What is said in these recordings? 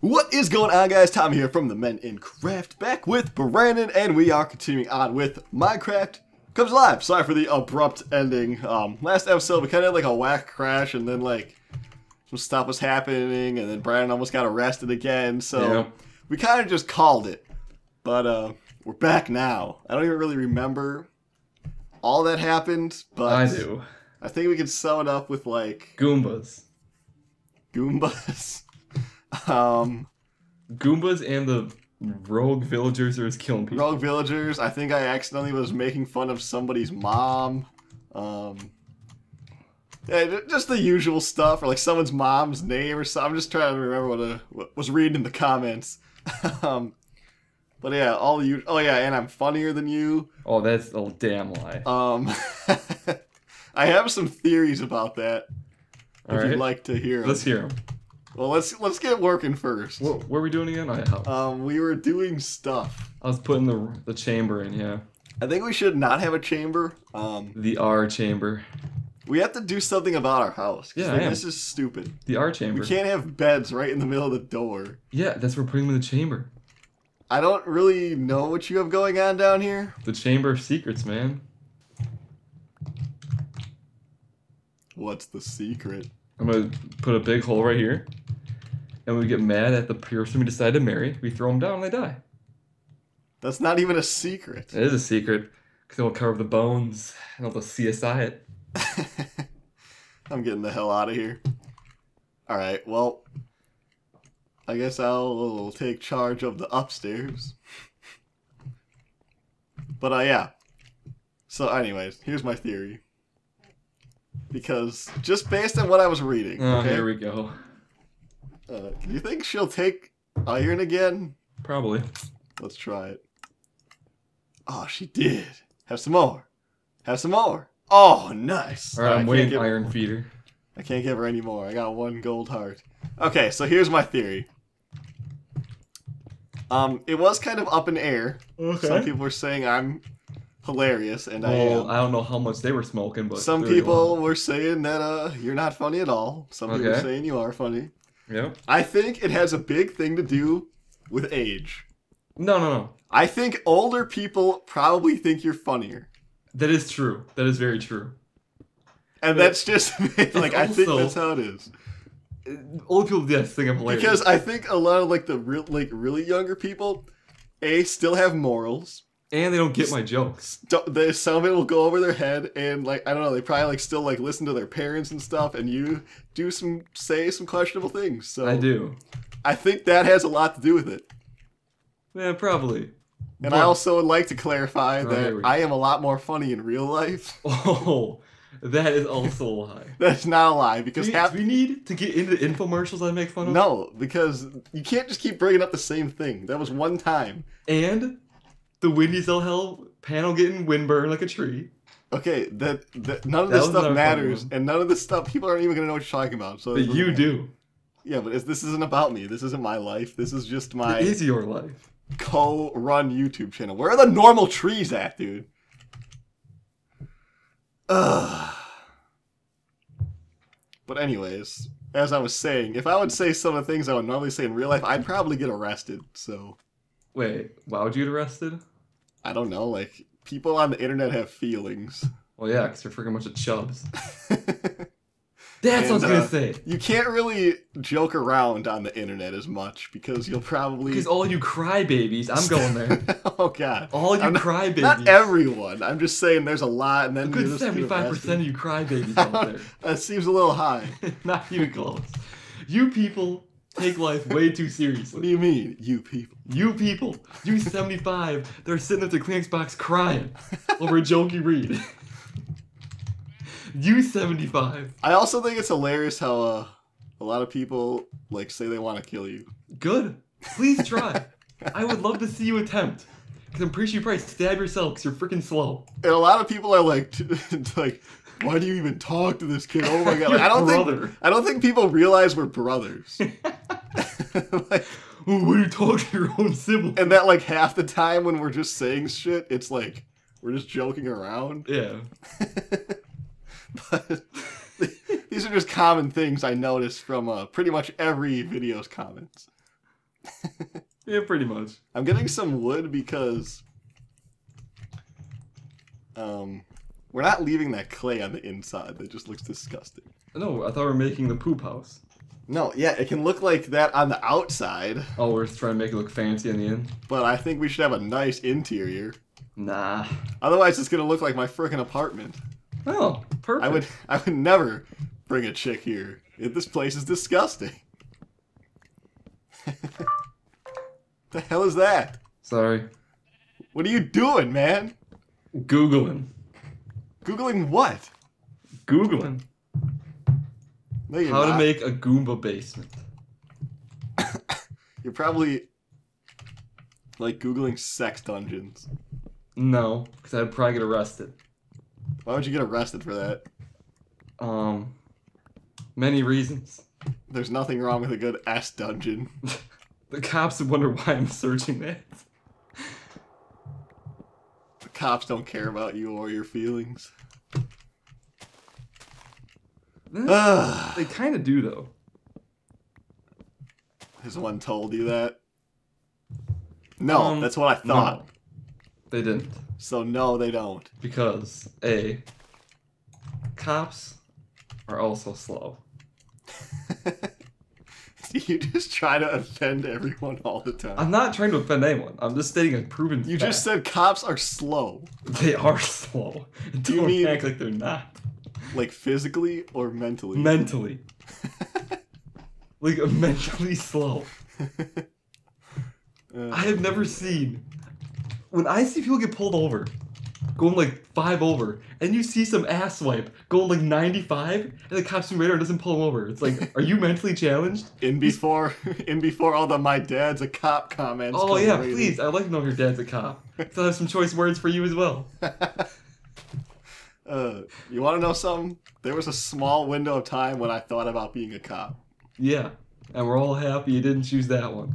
What is going on, guys? Tom here from the Men in Craft, back with Brandon, and we are continuing on with Minecraft Comes Alive. Sorry for the abrupt ending. Last episode we kind of had like a whack crash, and then like some stuff was happening, and then Brandon almost got arrested again. So we kind of just called it. But we're back now. I don't even really remember all that happened, but I do. I think we can sum it up with like Goombas. Goombas. Goombas and the rogue villagers are just killing people. Rogue villagers. I think I accidentally was making fun of somebody's mom. Yeah, just the usual stuff, or like someone's mom's name or something. I'm just trying to remember what was reading in the comments. But yeah, all the oh yeah, and I'm funnier than you. Oh, that's a damn lie. I have some theories about that. If you'd like to hear them. Let's hear them. Well, let's get working first. What were we doing again? We were doing stuff. I was putting the chamber in, yeah. I think we should not have a chamber. The R chamber. We have to do something about our house. Yeah, this is stupid. The R chamber. We can't have beds right in the middle of the door. Yeah, that's where we're putting them in the chamber. I don't really know what you have going on down here. The Chamber of Secrets, man. What's the secret? I'm gonna put a big hole right here. And we get mad at the person we decide to marry. We throw them down and they die. That's not even a secret. It is a secret. Because they'll cover the bones and they'll CSI it. I'm getting the hell out of here. Alright, well, I guess I'll take charge of the upstairs. But yeah. So anyways, here's my theory. Because just based on what I was reading. Oh, okay, here we go. Do you think she'll take iron again? Probably. Let's try it. Oh, she did. Have some more. Have some more. Oh, nice. Alright, I'm waiting iron feeder. I can't give her any more. I got one gold heart. Okay, so here's my theory. It was kind of up in air. Okay. Some people were saying I'm hilarious, and I am. I don't know how much they were smoking, but Some people were saying that you're not funny at all. Some people were saying you are funny. Yep. I think it has a big thing to do with age. No. I think older people probably think you're funnier. That is true. That is very true. And that's just like I think that's how it is. Old people, yes, think I'm hilarious. Because I think a lot of like the really younger people, still have morals. And they don't get my jokes. Some of it will go over their head, and like I don't know, they probably like still like listen to their parents and stuff, and you do say some questionable things. So I do. I think that has a lot to do with it. Yeah, probably. And I also would like to clarify that I am a lot more funny in real life. Oh, that is also a lie. That's not a lie, because we need to get into the infomercials I make fun of. No, because you can't just keep bringing up the same thing. That was one time. And the Windy's All Hell panel getting windburned like a tree. Okay, that none of this stuff matters, and none of this stuff people aren't even gonna know what you're talking about. So but you do. Yeah, but this isn't about me. This isn't my life. This is just my. It is your life. Co-run YouTube channel. Where are the normal trees at, dude? Ugh. But anyways, as I was saying, if I would say some of the things I would normally say in real life, I'd probably get arrested. So. Wait, why would you get arrested? I don't know. Like people on the internet have feelings. Well, yeah, because they're freaking bunch of chubs. That's what I was gonna say. You can't really joke around on the internet as much because you'll probably. Because all you crybabies, I'm going there. Oh God! All you crybabies. Not everyone. I'm just saying there's a lot, and then a good 75% of you crybabies out there. That seems a little high. Not even close. You people take life way too seriously. What do you mean, you people? You people. You 75. They're sitting at their Kleenex box crying over a joke you read. You 75. I also think it's hilarious how a lot of people like say they want to kill you. Good. Please try. I would love to see you attempt. Because I'm pretty sure you probably stab yourself because you're freaking slow. And a lot of people are like, like, why do you even talk to this kid? Oh my God! Like, I don't think people realize we're brothers. Like, oh, when you talk to your own sibling. And that like half the time when we're just saying shit, it's like we're just joking around. Yeah. But these are just common things I noticed from pretty much every video's comments. Yeah, pretty much. I'm getting some wood because we're not leaving that clay on the inside. That just looks disgusting. No, I thought we were making the poop house. No, yeah, it can look like that on the outside. Oh, we're just trying to make it look fancy on the end? But I think we should have a nice interior. Nah. Otherwise, it's gonna look like my frickin' apartment. Oh, perfect. I would never bring a chick here. This place is disgusting. The hell is that? Sorry. What are you doing, man? Googling. Googling what? Googling. No, you're How not. to make a Goomba basement. You're probably like Googling sex dungeons. No, because I'd probably get arrested. Why would you get arrested for that? Many reasons. There's nothing wrong with a good S dungeon. The cops would wonder why I'm searching that. The cops don't care about you or your feelings. They kind of do, though. Has one told you that? No, that's what I thought. No, they didn't. So no, they don't. Because, A, cops are also slow. You just try to offend everyone all the time. I'm not trying to offend anyone. I'm just stating a proven You fact. just said cops are slow. They are slow. Do you Don't mean- act like they're not. Like physically or mentally? Mentally. Like, mentally slow. I have never seen... When I see people get pulled over, going like 5 over, and you see some asswipe going like 95, and the cop swing radar doesn't pull him over. It's like, are you mentally challenged? In before all the "my dad's a cop" comments. Oh come yeah, raining. please. I'd like to know if your dad's a cop. So I have some choice words for you as well. You want to know something? There was a small window of time when I thought about being a cop. Yeah, and we're all happy you didn't choose that one.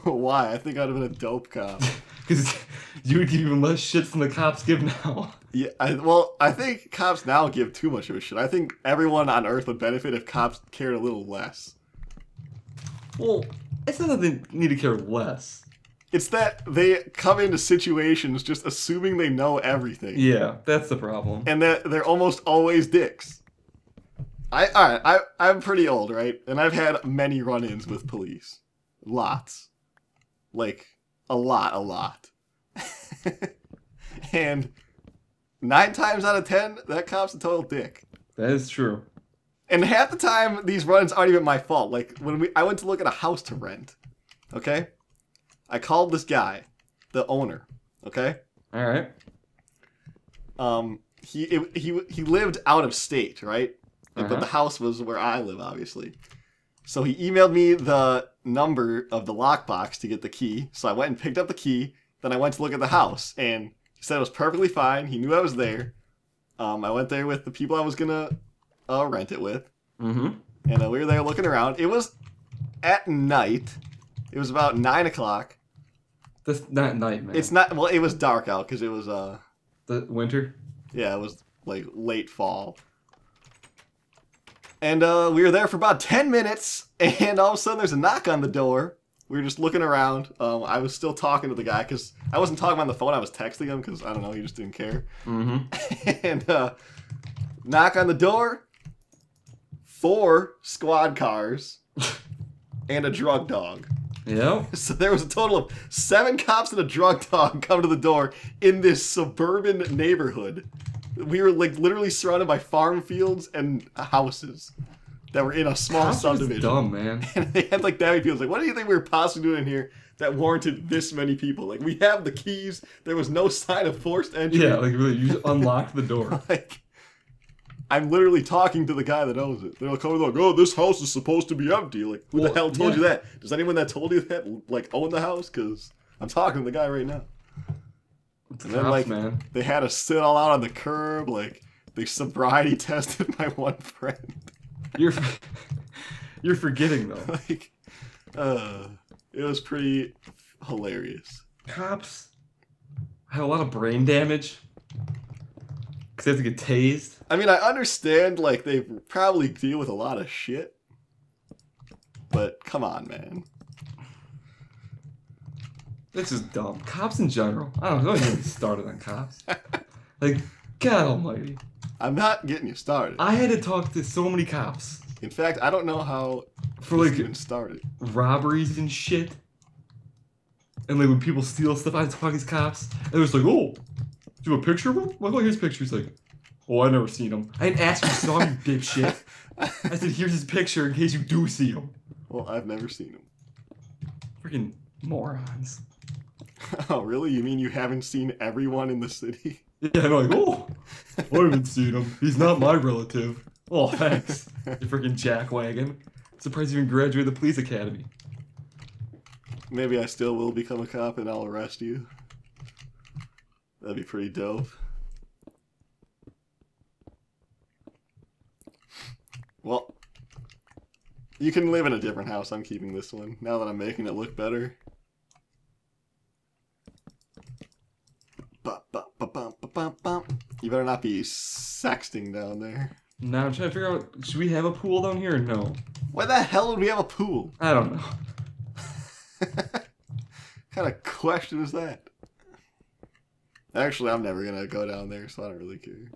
Why? I think I'd have been a dope cop. Because you would give even less shits than the cops give now. Yeah, I think cops now give too much of a shit. I think everyone on Earth would benefit if cops cared a little less. Well, it's not that they need to care less. It's that they come into situations just assuming they know everything. Yeah, that's the problem. And that they're almost always dicks. I'm pretty old, right? And I've had many run-ins with police. Lots. Like, a lot. And 9 times out of 10, that cop's a total dick. That is true. And half the time, these runs aren't even my fault. Like, when I went to look at a house to rent, okay? I called this guy, the owner, okay? All right. He lived out of state, right? But Uh-huh. the house was where I live, obviously. So he emailed me the number of the lockbox to get the key. So I went and picked up the key. Then I went to look at the house, and he said it was perfectly fine. He knew I was there. I went there with the people I was gonna rent it with, Mm-hmm. and we were there looking around. It was at night. It was about 9 o'clock. That's not night, man. It's not. Well, it was dark out because it was the winter. yeah, it was like late fall. And we were there for about 10 minutes, and all of a sudden there's a knock on the door. We were just looking around. I was still talking to the guy because I wasn't talking on the phone. I was texting him because, I don't know, he just didn't care. Mm-hmm. And knock on the door. 4 squad cars and a drug dog. Yep. So there was a total of 7 cops and a drug dog come to the door in this suburban neighborhood. We were like literally surrounded by farm fields and houses that were in a small Cops are just subdivision. dumb, man. And they had like that many people. Like, what do you think we were possibly doing here that warranted this many people? Like, we have the keys. There was no sign of forced entry. Yeah, like really, you just unlocked the door. Like, I'm literally talking to the guy that owns it. They're like, oh, this house is supposed to be empty. Like, who the hell told you that? Does anyone that told you that like own the house? Because I'm talking to the guy right now. It's And then, cops, like, man. they had us sit all out on the curb. Like, they sobriety tested my one friend. You're forgetting though. Like, it was pretty hilarious. Cops have a lot of brain damage because they have to get tased. I mean, I understand, like, they probably deal with a lot of shit. But, come on, man. This is dumb. Cops in general. I don't even get started on cops. Like, God almighty. I'm not getting you started. I had to talk to so many cops. In fact, I don't know how For this like even started. robberies and shit. And like when people steal stuff, I talk to these cops. And they're just like, oh, do you have a picture of him? Like, oh, here's a picture. He's like, oh, I never seen him. I didn't ask you saw him, you dipshit. I said, here's his picture in case you do see him. Well, I've never seen him. Freaking morons. Oh, really? You mean you haven't seen everyone in the city? Yeah, and I'm like, oh, I haven't seen him. He's not my relative. Oh, thanks. You freaking jackwagon. Surprised you even graduated the police academy. Maybe I still will become a cop and I'll arrest you. That'd be pretty dope. Well, you can live in a different house. I'm keeping this one, now that I'm making it look better. You better not be sexting down there. Now I'm trying to figure out, should we have a pool down here or no? Why the hell would we have a pool? I don't know. What kind of question is that? Actually, I'm never gonna go down there, so I don't really care.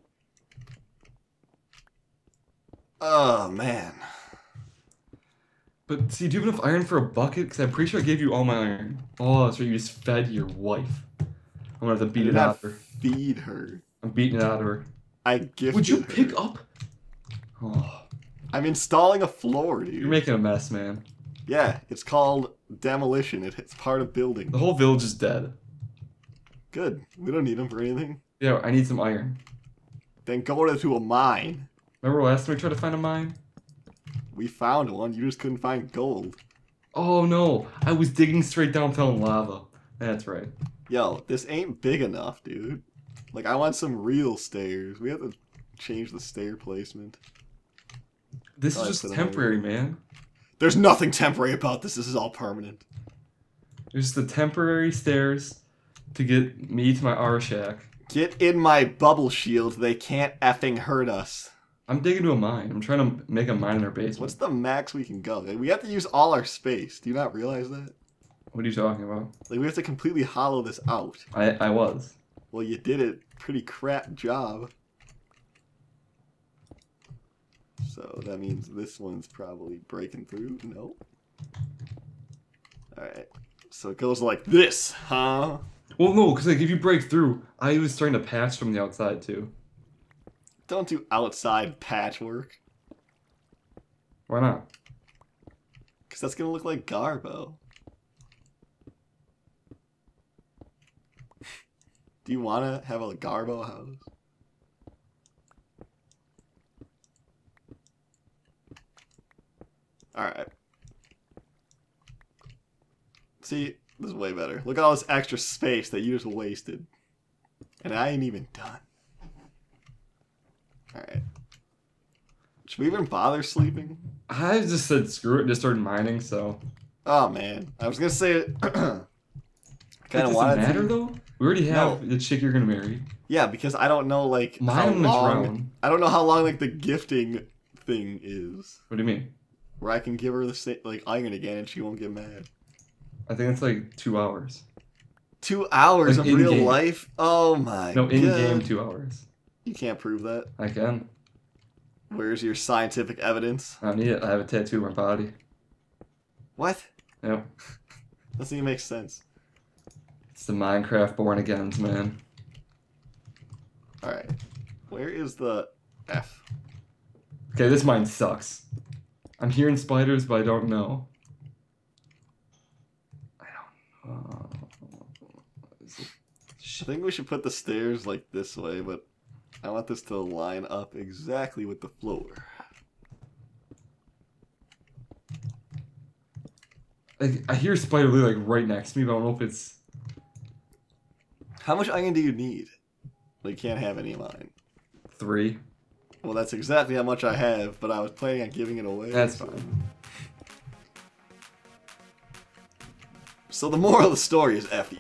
Oh, man. But see, do you have enough iron for a bucket? Because I'm pretty sure I gave you all my iron. Oh, so you just fed your wife. I'm gonna have to beat it out of her. Feed her. I'm beating it out of her. I gifted Would you her. pick up? Oh, I'm installing a floor, dude. you're making a mess, man. Yeah, it's called demolition. It's part of building. The whole village is dead. Good. We don't need them for anything. Yeah, I need some iron. Then go to a mine. Remember last time we tried to find a mine? We found one. You just couldn't find gold. Oh no, I was digging straight down, fell in lava. That's right. Yo, this ain't big enough, dude. Like, I want some real stairs. We have to change the stair placement. This is just temporary, man. There's nothing temporary about this. This is all permanent. There's the temporary stairs to get me to my R shack. Get in my bubble shield. They can't effing hurt us. I'm digging to a mine. I'm trying to make a mine in our basement. What's the max we can go? We have to use all our space. Do you not realize that? What are you talking about? Like, we have to completely hollow this out. I was. Well, you did it. Pretty crap job. So that means this one's probably breaking through. No. Alright. So it goes like this, huh? Well, no, because like, if you break through, I was starting to patch from the outside, too. Don't do outside patchwork. Why not? Because that's going to look like Garbo. Do you want to have a Garbo house? Alright. See, this is way better. Look at all this extra space that you just wasted. And I ain't even done. Alright. Should we even bother sleeping? I just said screw it and just started mining, so... Oh, man. I was going to say it... kind of wanted wanted to... Does it matter, to... though? We already have the chick you're going to marry. Yeah, because I don't know, like, how Mine was long... drown. I don't know how long, like, the gifting thing is. What do you mean? Where I can give her the, like, iron again and she won't get mad. I think it's like 2 hours. 2 hours Like of real in-game. life? Oh my No, god. in-game 2 hours. You can't prove that. I can. Where's your scientific evidence? I don't need it. I have a tattoo on my body. What? Yep. Doesn't even make sense. It's the Minecraft born agains, man. Alright. Where is the F? Okay, this mine sucks. I'm hearing spiders, but I don't know. I don't know. I think we should put the stairs like this way, but I want this to line up exactly with the floor. Like, I hear spider literally like right next to me, but I don't know if it's... How much iron do you need? Well, you can't have any of mine. 3. Well, that's exactly how much I have, but I was planning on giving it away. That's fine. So the moral of the story is F you.